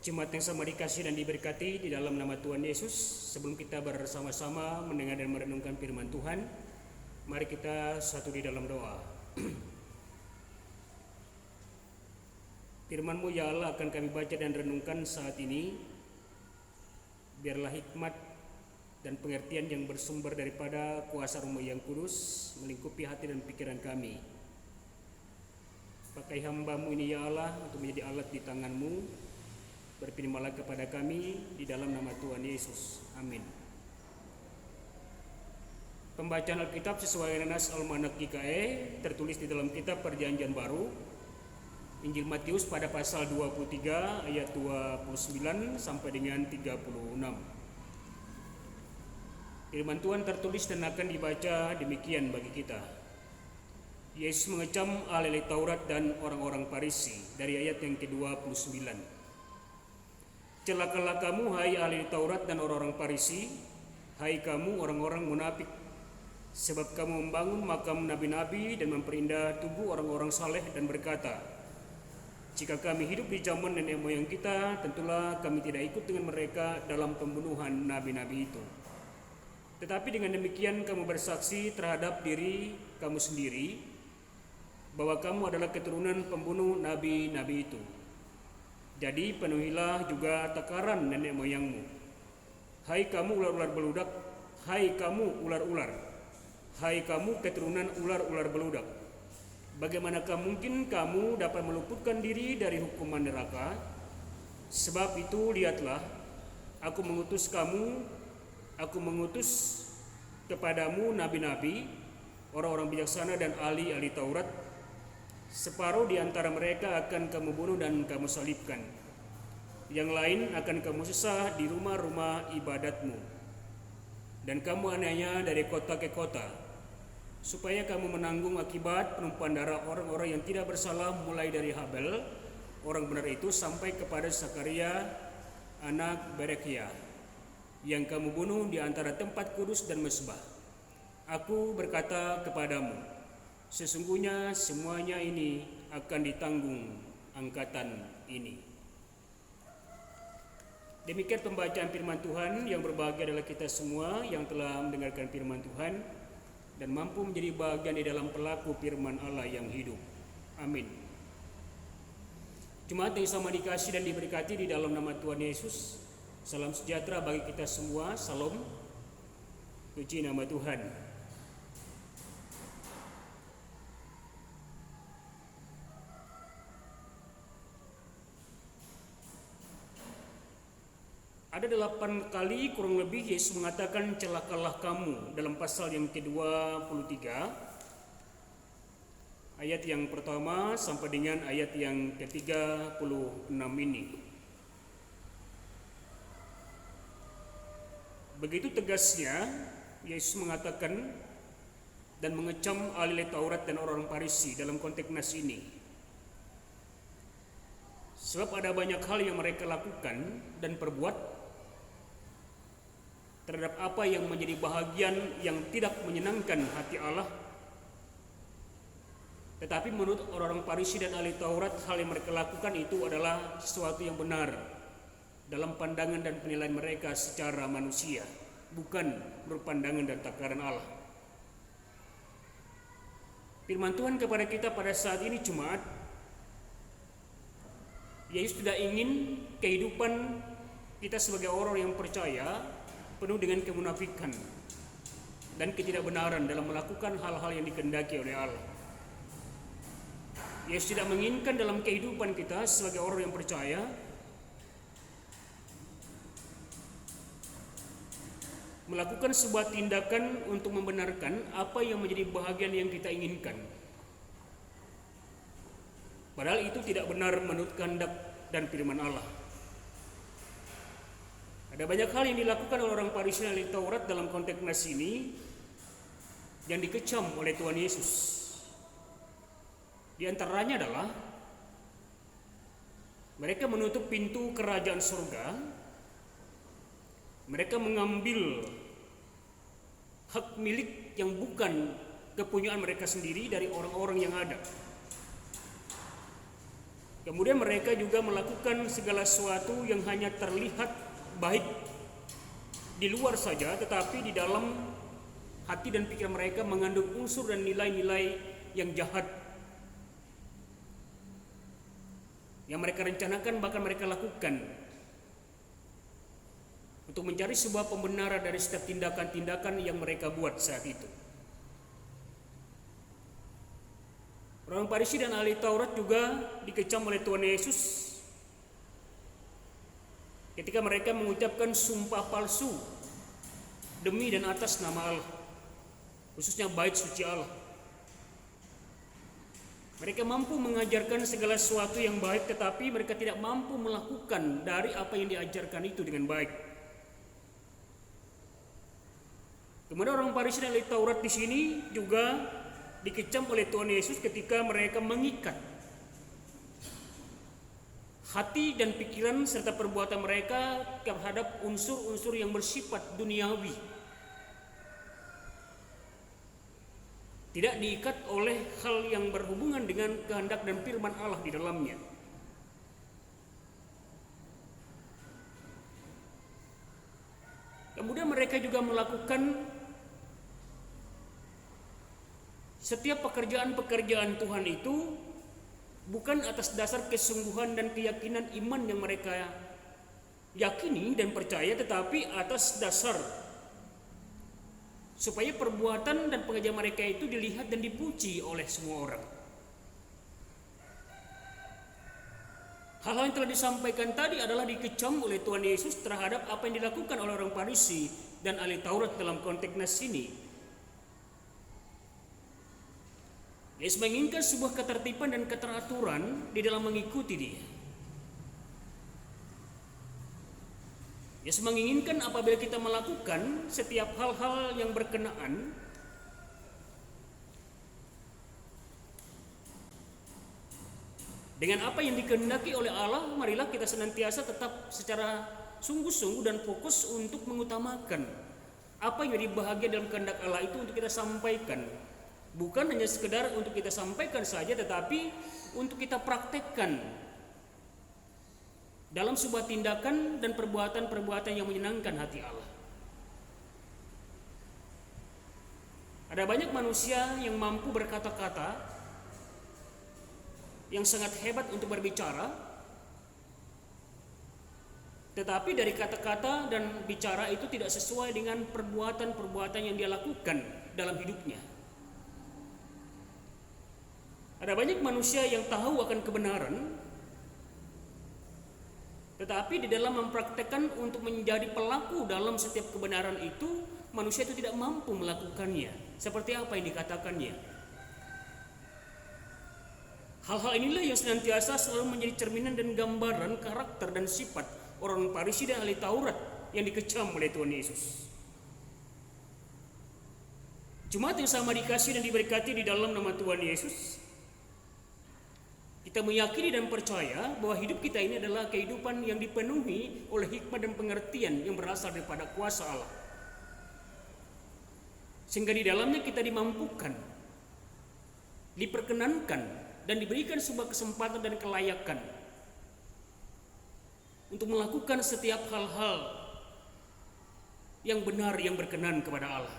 Jemaat yang sama dikasih dan diberkati di dalam nama Tuhan Yesus, sebelum kita bersama-sama mendengar dan merenungkan firman Tuhan, mari kita satu di dalam doa. Firman-Mu ya Allah akan kami baca dan renungkan saat ini. Biarlah hikmat dan pengertian yang bersumber daripada kuasa Roh-Mu yang kudus melingkupi hati dan pikiran kami. Pakai hamba-Mu ini ya Allah untuk menjadi alat di tangan-Mu. Berfirmanlah kepada kami di dalam nama Tuhan Yesus. Amin. Pembacaan Alkitab sesuai dengan Nas Almanak GKE tertulis di dalam kitab Perjanjian Baru, Injil Matius pada pasal 23 ayat 29 sampai dengan 36. Firman Tuhan tertulis dan akan dibaca demikian bagi kita. Yesus mengecam ahli Taurat dan orang-orang Farisi dari ayat yang ke-29. Celakalah kamu, hai ahli Taurat dan orang-orang Farisi, hai kamu orang-orang munafik, sebab kamu membangun makam nabi-nabi dan memperindah tubuh orang-orang saleh dan berkata, jika kami hidup di zaman nenek moyang kita, tentulah kami tidak ikut dengan mereka dalam pembunuhan nabi-nabi itu. Tetapi dengan demikian kamu bersaksi terhadap diri kamu sendiri bahwa kamu adalah keturunan pembunuh nabi-nabi itu. Jadi penuhilah juga takaran nenek moyangmu. Hai kamu ular-ular beludak, hai kamu ular-ular, hai kamu keturunan ular-ular beludak. Bagaimanakah mungkin kamu dapat meluputkan diri dari hukuman neraka? Sebab itu lihatlah, aku mengutus kepadamu nabi-nabi, orang-orang bijaksana dan ahli-ahli Taurat. Separuh di antara mereka akan kamu bunuh dan kamu salibkan. Yang lain akan kamu sesah di rumah-rumah ibadatmu. Dan kamu aniaya dari kota ke kota, supaya kamu menanggung akibat penumpahan darah orang-orang yang tidak bersalah, mulai dari Habel, orang benar itu, sampai kepada Zakaria, anak Berekia, yang kamu bunuh di antara tempat kudus dan mezbah. Aku berkata kepadamu, sesungguhnya semuanya ini akan ditanggung angkatan ini. Demikian pembacaan firman Tuhan. Yang berbahagia adalah kita semua yang telah mendengarkan firman Tuhan dan mampu menjadi bagian di dalam pelaku firman Allah yang hidup. Amin. Jemaat yang sama dikasih dan diberkati di dalam nama Tuhan Yesus, salam sejahtera bagi kita semua. Salam, puji nama Tuhan. Ada 8 kali kurang lebih Yesus mengatakan celakalah kamu dalam pasal yang ke-23, ayat yang pertama sampai dengan ayat yang ke-36 ini. Begitu tegasnya Yesus mengatakan dan mengecam ahli Taurat dan orang Farisi dalam konteks nas ini. Sebab ada banyak hal yang mereka lakukan dan perbuat terhadap apa yang menjadi bahagian yang tidak menyenangkan hati Allah. Tetapi menurut orang-orang Farisi dan ahli Taurat, hal yang mereka lakukan itu adalah sesuatu yang benar dalam pandangan dan penilaian mereka secara manusia, bukan menurut pandangan dan takaran Allah. Firman Tuhan kepada kita pada saat ini jemaat, Yesus tidak ingin kehidupan kita sebagai orang yang percaya penuh dengan kemunafikan dan ketidakbenaran dalam melakukan hal-hal yang dikehendaki oleh Allah. Yesus tidak menginginkan dalam kehidupan kita sebagai orang yang percaya melakukan sebuah tindakan untuk membenarkan apa yang menjadi bahagian yang kita inginkan. Padahal itu tidak benar menurut kehendak dan firman Allah. Ada banyak hal yang dilakukan oleh orang Farisi dan ahli Taurat dalam konteks nas ini yang dikecam oleh Tuhan Yesus. Di antaranya adalah mereka menutup pintu kerajaan surga. Mereka mengambil hak milik yang bukan kepunyaan mereka sendiri dari orang-orang yang ada. Kemudian mereka juga melakukan segala sesuatu yang hanya terlihat baik di luar saja, tetapi di dalam hati dan pikiran mereka mengandung unsur dan nilai-nilai yang jahat yang mereka rencanakan, bahkan mereka lakukan untuk mencari sebuah pembenaran dari setiap tindakan-tindakan yang mereka buat saat itu. Orang Farisi dan ahli Taurat juga dikecam oleh Tuhan Yesus ketika mereka mengucapkan sumpah palsu demi dan atas nama Allah, khususnya bait suci Allah. Mereka mampu mengajarkan segala sesuatu yang baik, tetapi mereka tidak mampu melakukan dari apa yang diajarkan itu dengan baik. Kemudian orang Farisi dan ahli Taurat di sini juga dikecam oleh Tuhan Yesus ketika mereka mengikat hati dan pikiran serta perbuatan mereka terhadap unsur-unsur yang bersifat duniawi, tidak diikat oleh hal yang berhubungan dengan kehendak dan firman Allah di dalamnya. Kemudian mereka juga melakukan setiap pekerjaan-pekerjaan Tuhan itu bukan atas dasar kesungguhan dan keyakinan iman yang mereka yakini dan percaya, tetapi atas dasar supaya perbuatan dan pekerjaan mereka itu dilihat dan dipuji oleh semua orang. Hal-hal yang telah disampaikan tadi adalah dikecam oleh Tuhan Yesus terhadap apa yang dilakukan oleh orang Farisi dan ahli Taurat dalam konteks ini. Yesus menginginkan sebuah ketertiban dan keteraturan di dalam mengikuti Dia. Yesus menginginkan apabila kita melakukan setiap hal-hal yang berkenaan dengan apa yang dikehendaki oleh Allah, marilah kita senantiasa tetap secara sungguh-sungguh dan fokus untuk mengutamakan apa yang menjadi bahagia dalam kehendak Allah itu untuk kita sampaikan. Bukan hanya sekedar untuk kita sampaikan saja, tetapi untuk kita praktekkan dalam sebuah tindakan dan perbuatan-perbuatan yang menyenangkan hati Allah. Ada banyak manusia yang mampu berkata-kata yang sangat hebat untuk berbicara, tetapi dari kata-kata dan bicara itu tidak sesuai dengan perbuatan-perbuatan yang dia lakukan dalam hidupnya. Ada banyak manusia yang tahu akan kebenaran, tetapi di dalam mempraktekkan untuk menjadi pelaku dalam setiap kebenaran itu, manusia itu tidak mampu melakukannya. Seperti apa yang dikatakannya. Hal-hal inilah yang senantiasa selalu menjadi cerminan dan gambaran karakter dan sifat orang Farisi dan ahli Taurat yang dikecam oleh Tuhan Yesus. Jemaat yang sama dikasih dan diberkati di dalam nama Tuhan Yesus, kita meyakini dan percaya bahwa hidup kita ini adalah kehidupan yang dipenuhi oleh hikmat dan pengertian yang berasal daripada kuasa Allah. Sehingga di dalamnya kita dimampukan, diperkenankan, dan diberikan sebuah kesempatan dan kelayakan untuk melakukan setiap hal-hal yang benar yang berkenan kepada Allah.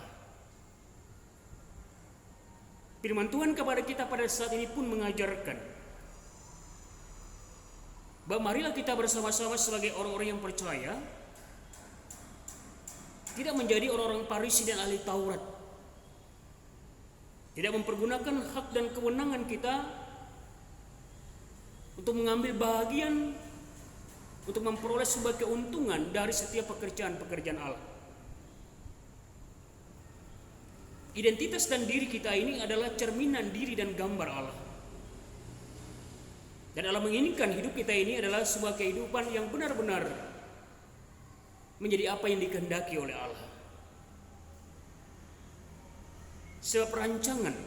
Firman Tuhan kepada kita pada saat ini pun mengajarkan bahwa marilah kita bersama-sama sebagai orang-orang yang percaya tidak menjadi orang-orang Farisi dan ahli Taurat, tidak mempergunakan hak dan kewenangan kita untuk mengambil bahagian untuk memperoleh sebuah keuntungan dari setiap pekerjaan-pekerjaan Allah. Identitas dan diri kita ini adalah cerminan diri dan gambar Allah. Dan Allah menginginkan hidup kita ini adalah sebuah kehidupan yang benar-benar menjadi apa yang dikehendaki oleh Allah. Sebab rancangan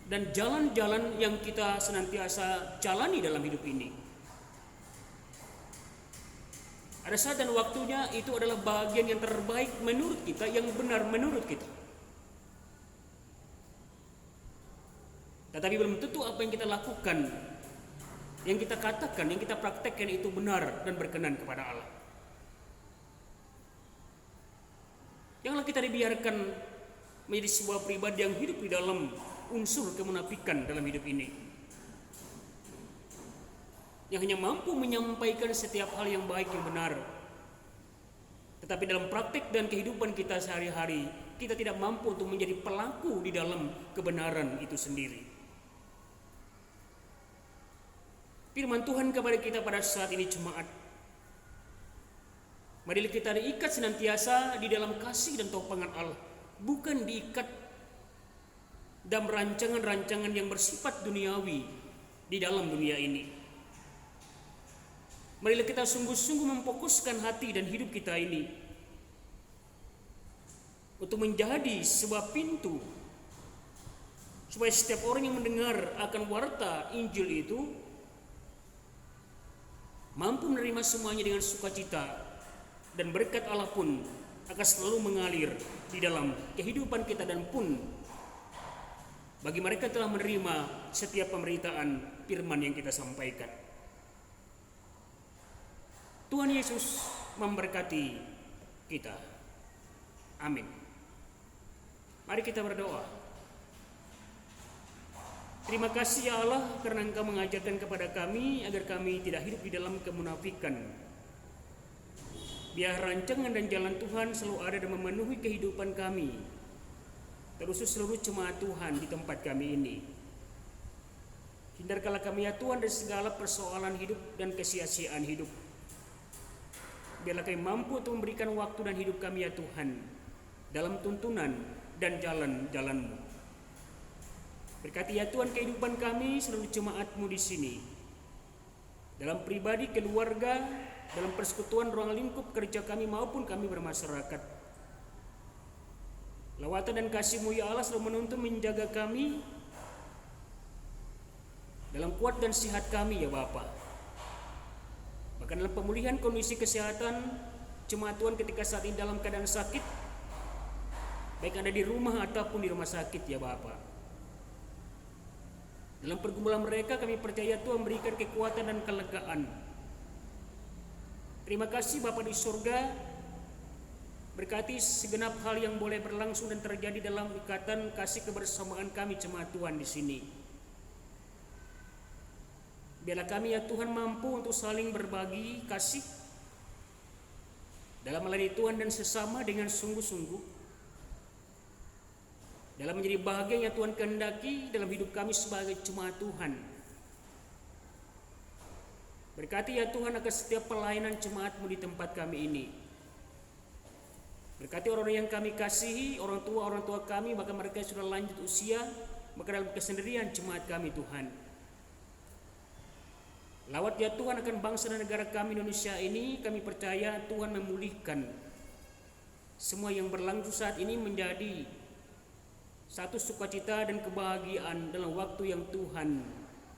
dan jalan-jalan yang kita senantiasa jalani dalam hidup ini, ada saat dan waktunya itu adalah bagian yang terbaik menurut kita, yang benar menurut kita. Tetapi belum tentu apa yang kita lakukan yang kita katakan, yang kita praktekkan itu benar dan berkenan kepada Allah. Janganlah kita dibiarkan menjadi sebuah pribadi yang hidup di dalam unsur kemunafikan dalam hidup ini, yang hanya mampu menyampaikan setiap hal yang baik, yang benar, tetapi dalam praktik dan kehidupan kita sehari-hari, kita tidak mampu untuk menjadi pelaku di dalam kebenaran itu sendiri. Firman Tuhan kepada kita pada saat ini jemaat, marilah kita diikat senantiasa di dalam kasih dan topangan Allah, bukan diikat dalam rancangan-rancangan yang bersifat duniawi di dalam dunia ini. Marilah kita sungguh-sungguh memfokuskan hati dan hidup kita ini untuk menjadi sebuah pintu supaya setiap orang yang mendengar akan warta Injil itu mampu menerima semuanya dengan sukacita, dan berkat Allah pun akan selalu mengalir di dalam kehidupan kita, dan pun bagi mereka telah menerima setiap pemberitaan firman yang kita sampaikan. Tuhan Yesus memberkati kita. Amin. Mari kita berdoa. Terima kasih ya Allah, karena Engkau mengajarkan kepada kami agar kami tidak hidup di dalam kemunafikan. Biar rancangan dan jalan Tuhan selalu ada dan memenuhi kehidupan kami, terkhusus seluruh jemaat Tuhan di tempat kami ini. Hindarkanlah kami ya Tuhan dari segala persoalan hidup dan kesia-siaan hidup. Biarlah kami mampu untuk memberikan waktu dan hidup kami ya Tuhan dalam tuntunan dan jalan-jalan-Mu. Berkati ya Tuhan kehidupan kami seluruh jemaat-Mu di sini, dalam pribadi, keluarga, dalam persekutuan ruang lingkup kerja kami maupun kami bermasyarakat. Lawatan dan kasih-Mu ya Allah selalu menuntun menjaga kami dalam kuat dan sehat kami ya Bapa. Bahkan dalam pemulihan kondisi kesehatan jemaat Tuhan ketika saat ini dalam keadaan sakit, baik ada di rumah ataupun di rumah sakit ya Bapa. Dalam pergumulan mereka kami percaya Tuhan berikan kekuatan dan kelegaan. Terima kasih Bapa di surga, berkati segenap hal yang boleh berlangsung dan terjadi dalam ikatan kasih kebersamaan kami jemaat Tuhan di sini. Biarlah kami ya Tuhan mampu untuk saling berbagi kasih dalam melayani Tuhan dan sesama dengan sungguh-sungguh, dalam menjadi bahagia yang Tuhan kehendaki dalam hidup kami sebagai jemaat Tuhan. Berkati ya Tuhan akan setiap pelayanan jemaat-Mu di tempat kami ini. Berkati orang-orang yang kami kasihi, orang tua kami, bahkan mereka yang sudah lanjut usia, maka dalam kesendirian jemaat kami Tuhan. Lawat ya Tuhan akan bangsa dan negara kami Indonesia ini, kami percaya Tuhan memulihkan semua yang berlangsung saat ini menjadi satu sukacita dan kebahagiaan dalam waktu yang Tuhan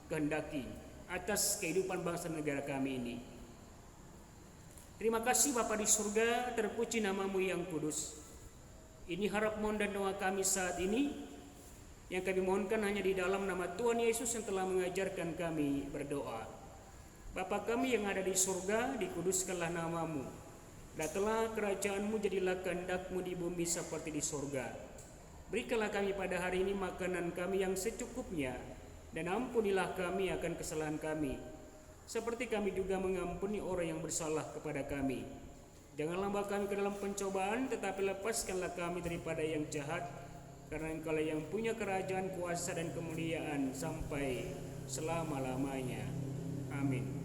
kehendaki atas kehidupan bangsa dan negara kami ini. Terima kasih Bapa di surga, terpuji nama-Mu yang kudus. Ini harap mohon dan doa kami saat ini, yang kami mohonkan hanya di dalam nama Tuhan Yesus yang telah mengajarkan kami berdoa. Bapa kami yang ada di surga, dikuduskanlah nama-Mu. Datanglah kerajaan-Mu, jadilah kehendak-Mu di bumi seperti di surga. Berikanlah kami pada hari ini makanan kami yang secukupnya, dan ampunilah kami akan kesalahan kami, seperti kami juga mengampuni orang yang bersalah kepada kami. Janganlah bawa kami ke dalam pencobaan, tetapi lepaskanlah kami daripada yang jahat, karena Engkau yang punya kerajaan, kuasa dan kemuliaan sampai selama-lamanya. Amin.